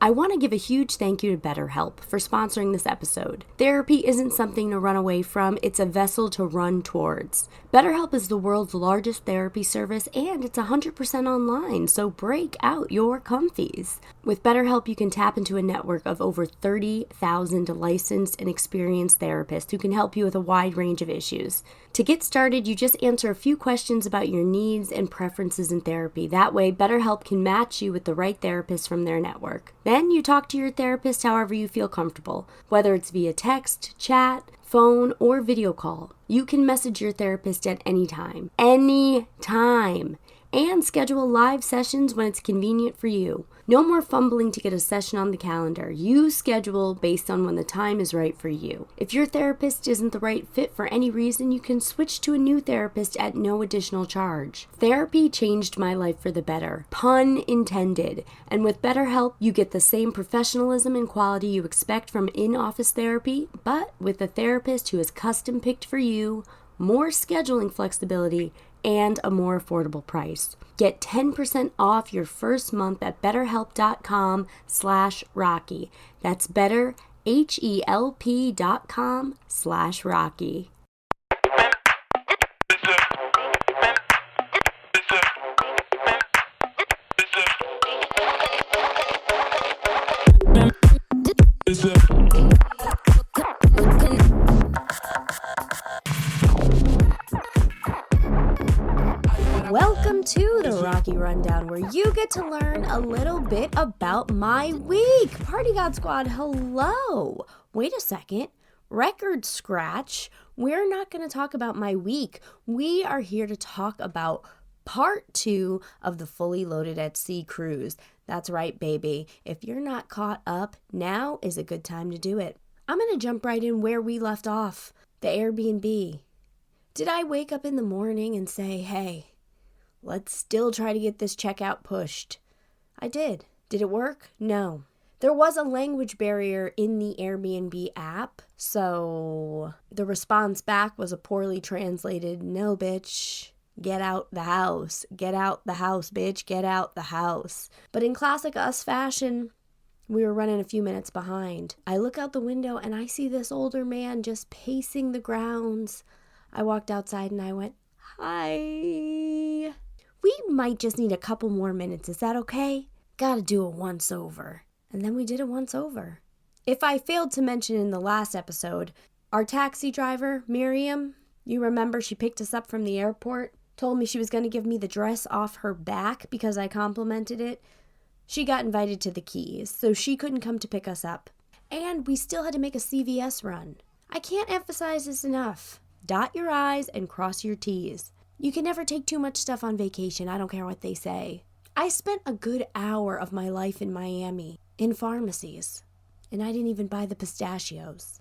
I want to give a huge thank you to BetterHelp for sponsoring this episode. Therapy isn't something to run away from, it's a vessel to run towards. BetterHelp is the world's largest therapy service and it's 100% online, so break out your comfies. With BetterHelp, you can tap into a network of over 30,000 licensed and experienced therapists who can help you with a wide range of issues. To get started, you just answer a few questions about your needs and preferences in therapy. That way, BetterHelp can match you with the right therapist from their network. Then you talk to your therapist however you feel comfortable, whether it's via text, chat, phone, or video call. You can message your therapist at any time. Anytime. And schedule live sessions when it's convenient for you. No more fumbling to get a session on the calendar. You schedule based on when the time is right for you. If your therapist isn't the right fit for any reason, you can switch to a new therapist at no additional charge. Therapy changed my life for the better. Pun intended. And with BetterHelp, you get the same professionalism and quality you expect from in-office therapy, but with a therapist who is custom picked for you, more scheduling flexibility, and a more affordable price. Get 10% off your first month at betterhelp.com/Rocky. That's betterhelp.com/Rocky. Welcome to the Rocky Rundown, where you get to learn a little bit about my week. Party God Squad, hello. Wait a second. Record scratch. We're not going to talk about my week. We are here to talk about part 2 of the Fully Loaded at Sea cruise. That's right, baby. If you're not caught up, now is a good time to do it. I'm going to jump right in where we left off, the Airbnb. Did I wake up in the morning and say, hey, let's still try to get this checkout pushed? I did. Did it work? No. There was a language barrier in the Airbnb app, so the response back was a poorly translated, no, bitch, get out the house. Get out the house, bitch, get out the house. But in classic us fashion, we were running a few minutes behind. I look out the window and I see this older man just pacing the grounds. I walked outside and I went, hi. We might just need a couple more minutes. Is that okay? Gotta do a once over. And then we did a once over. If I failed to mention in the last episode, our taxi driver, Miriam, you remember she picked us up from the airport, told me she was going to give me the dress off her back because I complimented it. She got invited to the Keys, so she couldn't come to pick us up. And we still had to make a CVS run. I can't emphasize this enough. Dot your I's and cross your T's. You can never take too much stuff on vacation. I don't care what they say. I spent a good hour of my life in Miami, in pharmacies, and I didn't even buy the pistachios.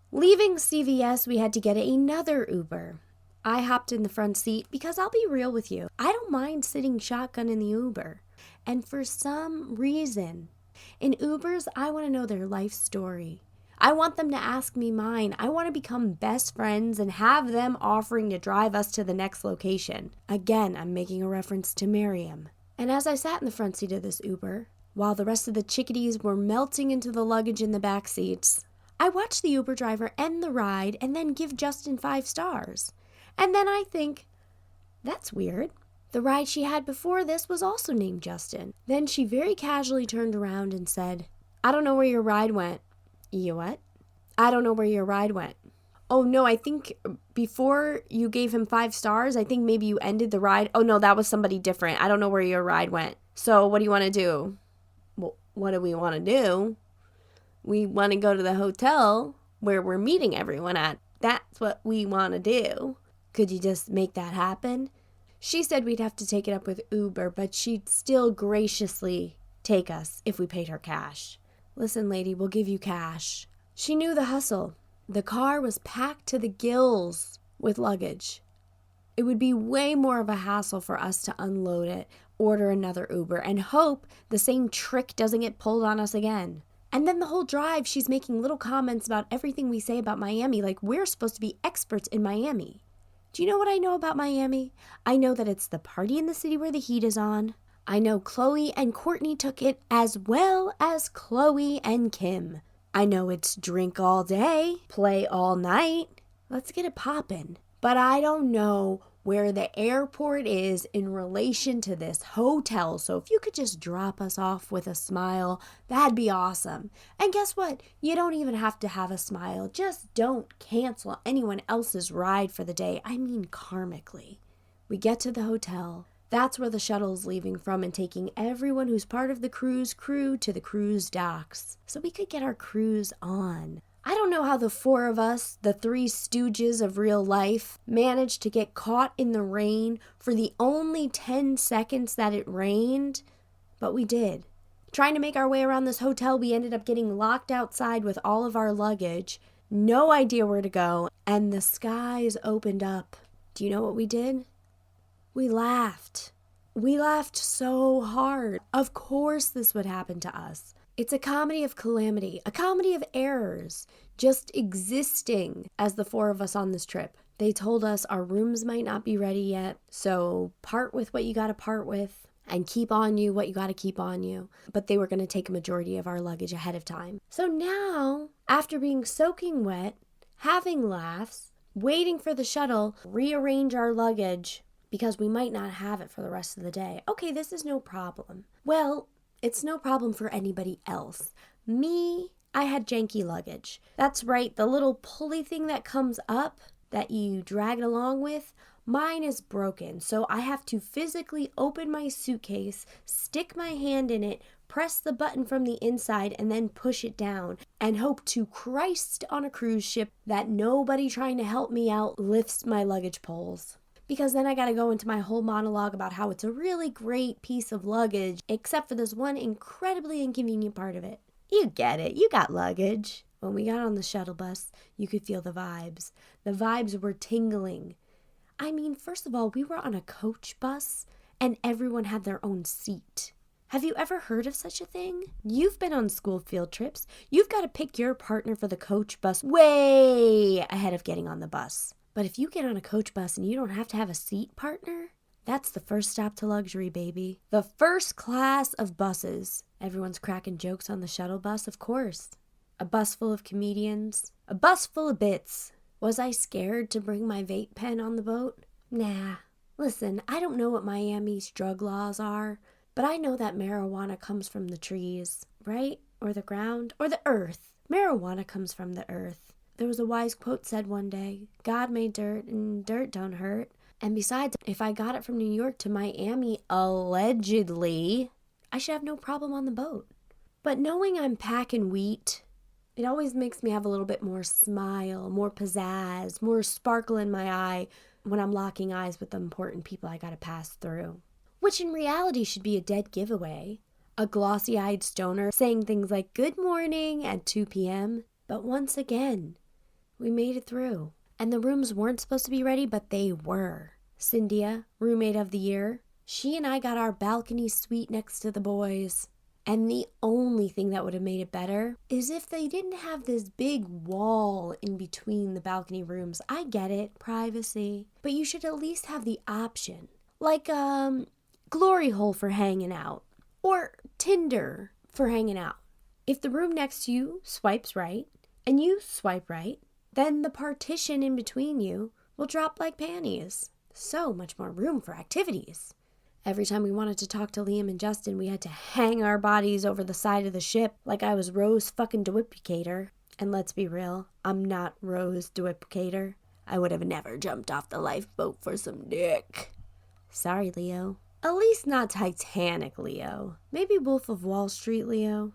Leaving CVS, we had to get another Uber. I hopped in the front seat because I'll be real with you. I don't mind sitting shotgun in the Uber. And for some reason, in Ubers, I want to know their life story. I want them to ask me mine. I want to become best friends and have them offering to drive us to the next location. Again, I'm making a reference to Miriam. And as I sat in the front seat of this Uber, while the rest of the chickadees were melting into the luggage in the back seats, I watched the Uber driver end the ride and then give Justin 5 stars. And then I think, that's weird. The ride she had before this was also named Justin. Then she very casually turned around and said, I don't know where your ride went. You what? I don't know where your ride went. Oh, no, I think before you gave him 5 stars, I think maybe you ended the ride. Oh, no, that was somebody different. I don't know where your ride went. So what do you want to do? Well, what do we want to do? We want to go to the hotel where we're meeting everyone at. That's what we want to do. Could you just make that happen? She said we'd have to take it up with Uber, but she'd still graciously take us if we paid her cash. Listen, lady, we'll give you cash. She knew the hustle. The car was packed to the gills with luggage. It would be way more of a hassle for us to unload it, order another Uber, and hope the same trick doesn't get pulled on us again. And then the whole drive, she's making little comments about everything we say about Miami, like we're supposed to be experts in Miami. Do you know what I know about Miami? I know that it's the party in the city where the heat is on. I know Chloe and Courtney took it as well as Chloe and Kim. I know it's drink all day, play all night. Let's get it poppin'. But I don't know where the airport is in relation to this hotel. So if you could just drop us off with a smile, that'd be awesome. And guess what? You don't even have to have a smile. Just don't cancel anyone else's ride for the day. I mean karmically. We get to the hotel. That's where the shuttle's leaving from and taking everyone who's part of the cruise crew to the cruise docks. So we could get our cruise on. I don't know how the four of us, the three stooges of real life, managed to get caught in the rain for the only 10 seconds that it rained, but we did. Trying to make our way around this hotel, we ended up getting locked outside with all of our luggage, no idea where to go, and the skies opened up. Do you know what we did? We laughed. We laughed so hard. Of course this would happen to us. It's a comedy of calamity, a comedy of errors, just existing as the four of us on this trip. They told us our rooms might not be ready yet, so part with what you gotta part with and keep on you what you gotta keep on you. But they were gonna take a majority of our luggage ahead of time. So now, after being soaking wet, having laughs, waiting for the shuttle, rearrange our luggage, because we might not have it for the rest of the day. Okay, this is no problem. Well, it's no problem for anybody else. Me, I had janky luggage. That's right, the little pulley thing that comes up that you drag it along with, mine is broken. So I have to physically open my suitcase, stick my hand in it, press the button from the inside, and then push it down, and hope to Christ on a cruise ship that nobody trying to help me out lifts my luggage poles. Because then I gotta go into my whole monologue about how it's a really great piece of luggage, except for this one incredibly inconvenient part of it. You get it, you got luggage. When we got on the shuttle bus, you could feel the vibes. The vibes were tingling. I mean, first of all, we were on a coach bus, and everyone had their own seat. Have you ever heard of such a thing? You've been on school field trips. You've got to pick your partner for the coach bus way ahead of getting on the bus. But if you get on a coach bus and you don't have to have a seat partner, that's the first stop to luxury, baby. The first class of buses. Everyone's cracking jokes on the shuttle bus, of course. A bus full of comedians. A bus full of bits. Was I scared to bring my vape pen on the boat? Nah. Listen, I don't know what Miami's drug laws are, but I know that marijuana comes from the trees, right? Or the ground, or the earth. Marijuana comes from the earth. There was a wise quote said one day, God made dirt and dirt don't hurt. And besides, if I got it from New York to Miami, allegedly, I should have no problem on the boat. But knowing I'm packing wheat, it always makes me have a little bit more smile, more pizzazz, more sparkle in my eye when I'm locking eyes with the important people I gotta pass through. Which in reality should be a dead giveaway. A glossy-eyed stoner saying things like good morning at 2 p.m. But once again, we made it through. And the rooms weren't supposed to be ready, but they were. Cynthia, roommate of the year, she and I got our balcony suite next to the boys. And the only thing that would have made it better is if they didn't have this big wall in between the balcony rooms. I get it, privacy. But you should at least have the option. Like, glory hole for hanging out. Or Tinder for hanging out. If the room next to you swipes right, and you swipe right, then the partition in between you will drop like panties. So much more room for activities. Every time we wanted to talk to Liam and Justin, we had to hang our bodies over the side of the ship like I was Rose fucking DeWiplicator. And let's be real, I'm not Rose DeWiplicator. I would have never jumped off the lifeboat for some dick. Sorry, Leo. At least not Titanic Leo. Maybe Wolf of Wall Street Leo.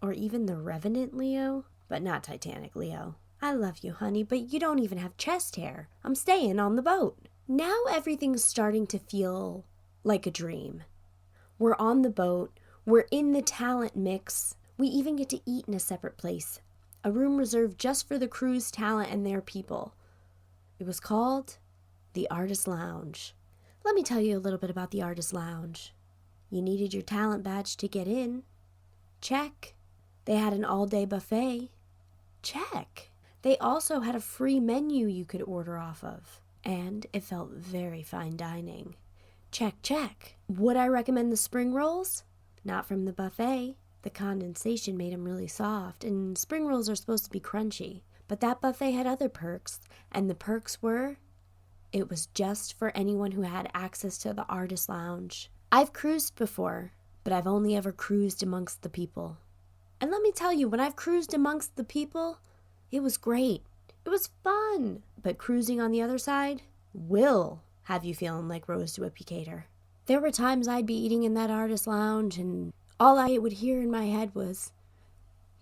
Or even The Revenant Leo. But not Titanic Leo. I love you, honey, but you don't even have chest hair. I'm staying on the boat. Now everything's starting to feel like a dream. We're on the boat. We're in the talent mix. We even get to eat in a separate place. A room reserved just for the cruise talent and their people. It was called the Artist Lounge. Let me tell you a little bit about the Artist Lounge. You needed your talent badge to get in. Check. They had an all-day buffet. Check. They also had a free menu you could order off of. And it felt very fine dining. Check, check. Would I recommend the spring rolls? Not from the buffet. The condensation made them really soft, and spring rolls are supposed to be crunchy. But that buffet had other perks, and the perks were, it was just for anyone who had access to the artist lounge. I've cruised before, but I've only ever cruised amongst the people. And let me tell you, when I've cruised amongst the people, it was great. It was fun. But cruising on the other side will have you feeling like Rose Duplicator. There were times I'd be eating in that artist lounge, and all I would hear in my head was,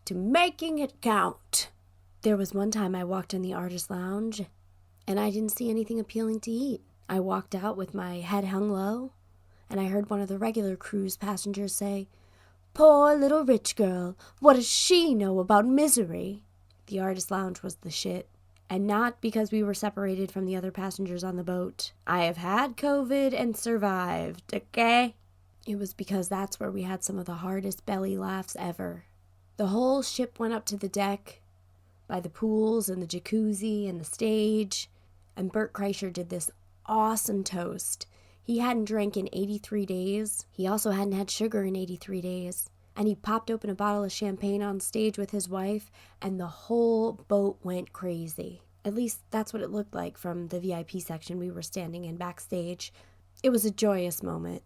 to making it count. There was one time I walked in the artist lounge, and I didn't see anything appealing to eat. I walked out with my head hung low, and I heard one of the regular cruise passengers say, "Poor little rich girl, what does she know about misery?" The artist lounge was the shit. And not because we were separated from the other passengers on the boat. I have had COVID and survived, okay? It was because that's where we had some of the hardest belly laughs ever. The whole ship went up to the deck by the pools and the jacuzzi and the stage, and Bert Kreischer did this awesome toast. He hadn't drank in 83 days. He also hadn't had sugar in 83 days. And he popped open a bottle of champagne on stage with his wife, and the whole boat went crazy. At least that's what it looked like from the VIP section we were standing in backstage. It was a joyous moment.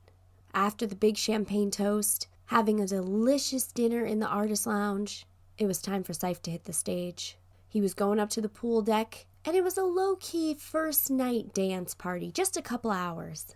After the big champagne toast, having a delicious dinner in the artist lounge, it was time for Seif to hit the stage. He was going up to the pool deck, and it was a low-key first night dance party, just a couple hours.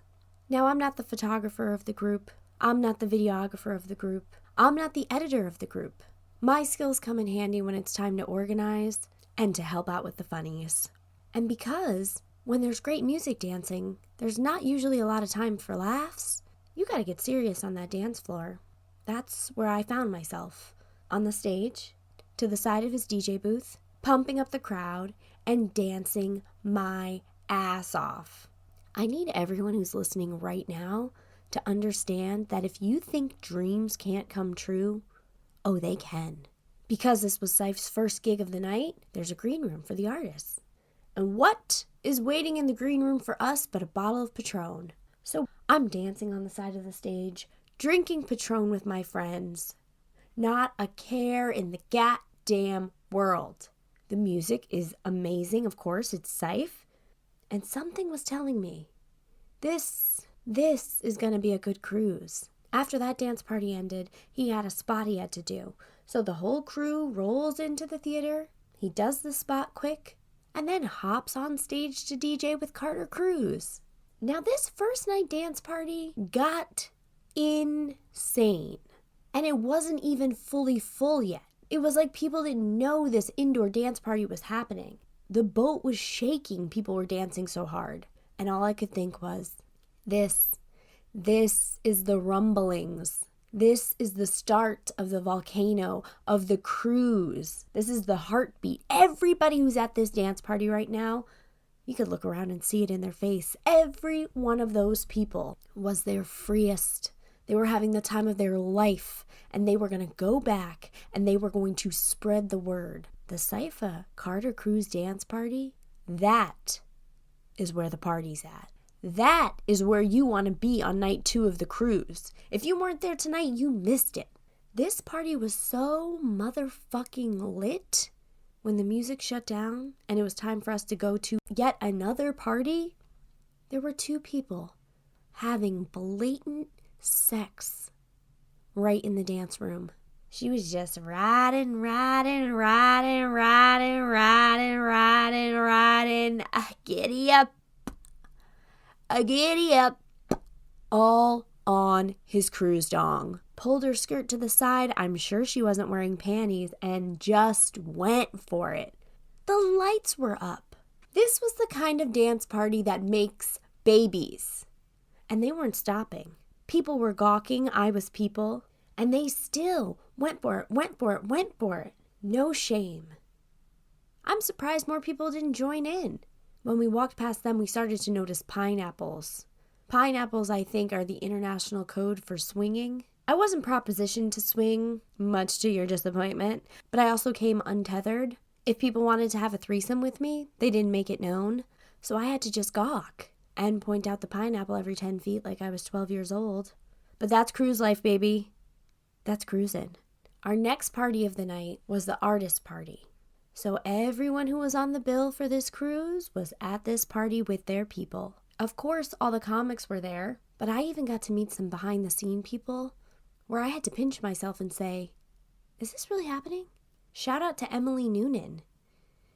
Now, I'm not the photographer of the group. I'm not the videographer of the group. I'm not the editor of the group. My skills come in handy when it's time to organize and to help out with the funnies. And because when there's great music dancing, there's not usually a lot of time for laughs, you gotta get serious on that dance floor. That's where I found myself. On the stage, to the side of his DJ booth, pumping up the crowd and dancing my ass off. I need everyone who's listening right now to understand that if you think dreams can't come true, oh, they can. Because this was Seif's first gig of the night, there's a green room for the artists. And what is waiting in the green room for us but a bottle of Patron? So I'm dancing on the side of the stage, drinking Patron with my friends. Not a care in the goddamn world. The music is amazing, of course, it's Seif. And something was telling me, this is going to be a good cruise. After that dance party ended, he had a spot he had to do. So the whole crew rolls into the theater, he does the spot quick, and then hops on stage to DJ with Carter Cruz. Now this first night dance party got insane. And it wasn't even fully full yet. It was like people didn't know this indoor dance party was happening. The boat was shaking, people were dancing so hard. And all I could think was, this is the rumblings. This is the start of the volcano, of the cruise. This is the heartbeat. Everybody who's at this dance party right now, you could look around and see it in their face. Every one of those people was their freest. They were having the time of their life, and they were going to go back, and they were going to spread the word. The Saifa Carter Cruise dance party, that is where the party's at. That is where you want to be on night 2 of the cruise. If you weren't there tonight, you missed it. This party was so motherfucking lit. When the music shut down and it was time for us to go to yet another party, there were 2 people having blatant sex right in the dance room. She was just riding. Giddy up. All on his cruise dong. Pulled her skirt to the side, I'm sure she wasn't wearing panties, and just went for it. The lights were up. This was the kind of dance party that makes babies. And they weren't stopping. People were gawking, I was people, and they still went for it. No shame. I'm surprised more people didn't join in. When we walked past them, we started to notice pineapples. Pineapples, I think, are the international code for swinging. I wasn't propositioned to swing, much to your disappointment, but I also came untethered. If people wanted to have a threesome with me, they didn't make it known, so I had to just gawk. and point out the pineapple every 10 feet like I was 12 years old. But that's cruise life, baby. That's cruising. Our next party of the night was the artist party. So everyone who was on the bill for this cruise was at this party with their people. Of course, all the comics were there, but I even got to meet some behind-the-scene people where I had to pinch myself and say, is this really happening? Shout out to Emily Noonan.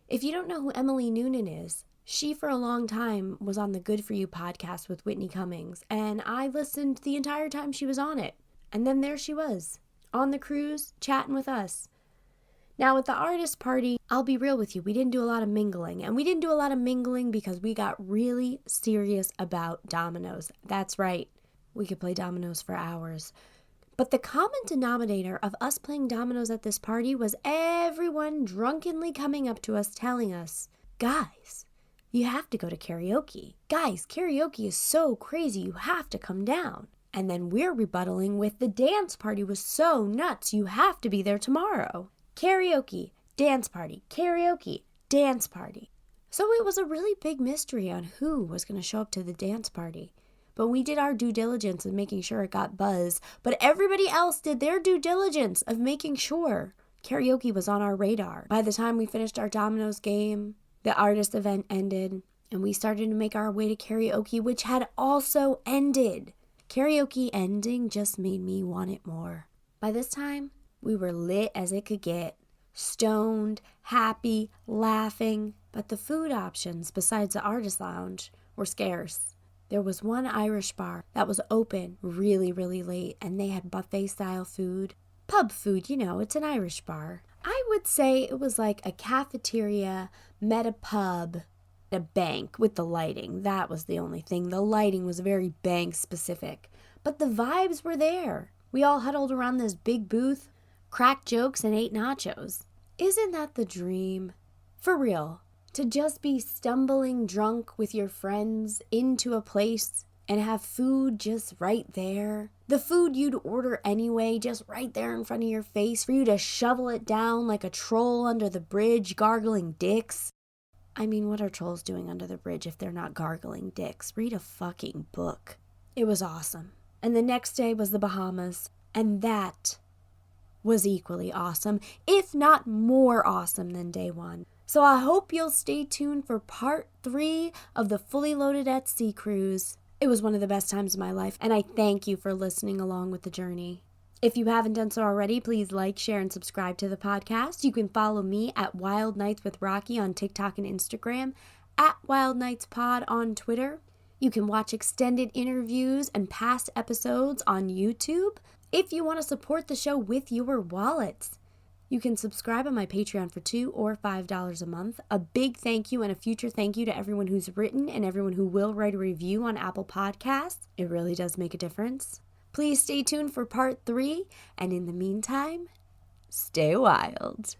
If you don't know who Emily Noonan is, she for a long time was on the Good For You podcast with Whitney Cummings, and I listened the entire time she was on it. And then there she was, on the cruise, chatting with us. Now, with the artist party, I'll be real with you, we didn't do a lot of mingling. And we didn't do a lot of mingling because we got really serious about dominoes. That's right, we could play dominoes for hours. But the common denominator of us playing dominoes at this party was everyone drunkenly coming up to us telling us, guys, you have to go to karaoke. Guys, karaoke is so crazy, you have to come down. And then we're rebuttaling with the dance party was so nuts, you have to be there tomorrow. Karaoke, dance party, karaoke, dance party. So it was a really big mystery on who was going to show up to the dance party. But we did our due diligence of making sure it got buzz. But everybody else did their due diligence of making sure karaoke was on our radar. By the time we finished our dominoes game, the artist event ended, and we started to make our way to karaoke, which had also ended. Karaoke ending just made me want it more. By this time, we were lit as it could get. Stoned, happy, laughing. But the food options besides the artist lounge were scarce. There was one Irish bar that was open really, really late, and they had buffet-style food. Pub food, you know, it's an Irish bar. I would say it was like a cafeteria met a pub, a bank with the lighting. That was the only thing. The lighting was very bank specific. But the vibes were there. We all huddled around this big booth, cracked jokes, and ate nachos. Isn't that the dream? For real. To just be stumbling drunk with your friends into a place and have food just right there. The food you'd order anyway, just right there in front of your face for you to shovel it down like a troll under the bridge gargling dicks. I mean, what are trolls doing under the bridge if they're not gargling dicks? Read a fucking book. It was awesome. And the next day was the Bahamas, and that was equally awesome, if not more awesome than day one. So I hope you'll stay tuned for part 3 of the Fully Loaded at Sea cruise. It was one of the best times of my life, and I thank you for listening along with the journey. If you haven't done so already, please like, share, and subscribe to the podcast. You can follow me at Wild Nights with Rocky on TikTok and Instagram, at Wild Nights Pod on Twitter. You can watch extended interviews and past episodes on YouTube. If you want to support the show with your wallets, you can subscribe on my Patreon for $2 or $5 a month. A big thank you and a future thank you to everyone who's written and everyone who will write a review on Apple Podcasts. It really does make a difference. Please stay tuned for part 3, and in the meantime, stay wild.